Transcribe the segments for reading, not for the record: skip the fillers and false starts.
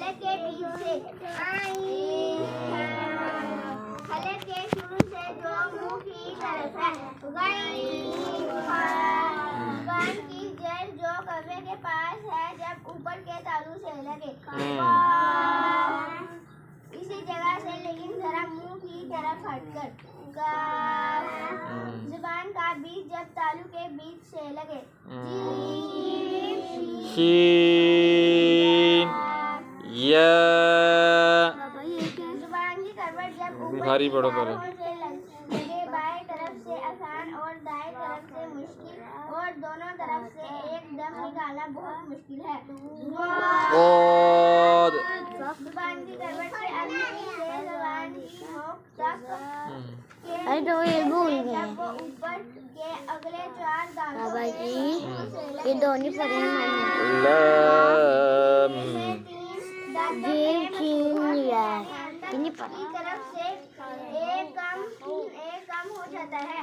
हलक के बीच से हलक के शुरू से जो मुंह की तरफ है गान की जड़ जो कब्र के पास है जब ऊपर के तालू से लगे इसी जगह से लेकिन जरा मुंह की तरफ हटकर जुबान का बीच जब तालू के बीच से लगे शीन या जुबान की करवट जब ऊपर भारी की पढ़ो तालुओं से लगे बाएं तरफ से आसान और दाएं तरफ से मुश्किल और दोनों तरफ से एकदम निकालना बहुत मुश्किल है और जुबान की करवट से अंदर से जुबान की नोक तक अरे तो ये भूल गए जब वो ऊपर के अगले 4 दांतों बाबा से जी शुरू से लगे ये दोनों पढ़े हैं लम ये चीन लिया है इन्हीं पर की तरफ से एक कम हो जाता है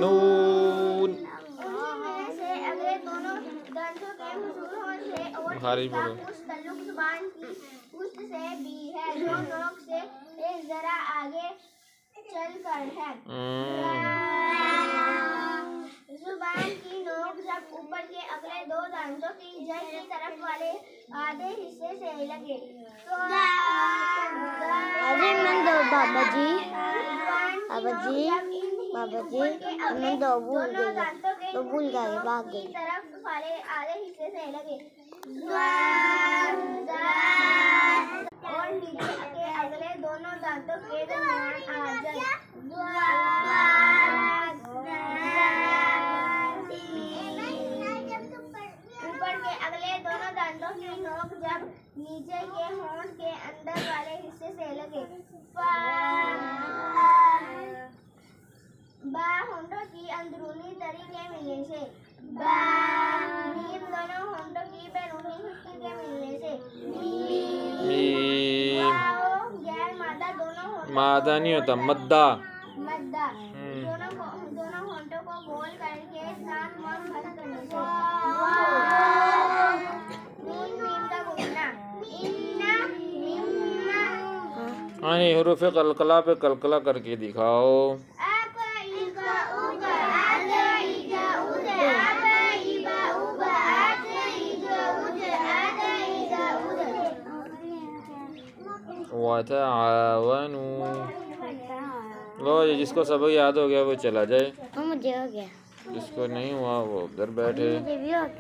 नून उन्हीं में से अगले दोनों दंतों के हुजूर होने और भारी इसका बोलो। कुछ ताल्लुक जुबान की पुष्ट से भी है जो नोक से एक जरा आगे चल कर है जुबान की नोक जब ऊपर के अगले 2 दांतों की जड़ की तरफ वाले आधे हिस्से से लगे तो अरे मैं दो बाबा जी मैं दो भूल गई तो भूल गए भाग की गई तरफ वाले आधे हिस्से से लगे और नीचे के अगले दोनों दांतों के दरमियान आ जाए ऊपर के अगले दोनों दांतों की नोक जब नीचे के होंठ के अंदर वाले हिस्से से लगे बा होंठों की अंदरूनी तरी के मिलने से नीम दोनों होंठों की बैरूनी हिस्से के मिलने से मीम गैर मादा दोनों होंठों मादा नहीं होता मद्दा मद्दा दोनों होंठों को गोल करके साथ मम बंद करने से नून मीम का गुणना इन्ना मिम्मा हाँ ये हुरूफ कलकला पे कलकला करके दिखाओ वतआवनु लो ये जिसको सबक याद हो गया वो चला जाए मुझे हो गया जिसको नहीं हुआ वो उधर बैठे मुझे भी हो गया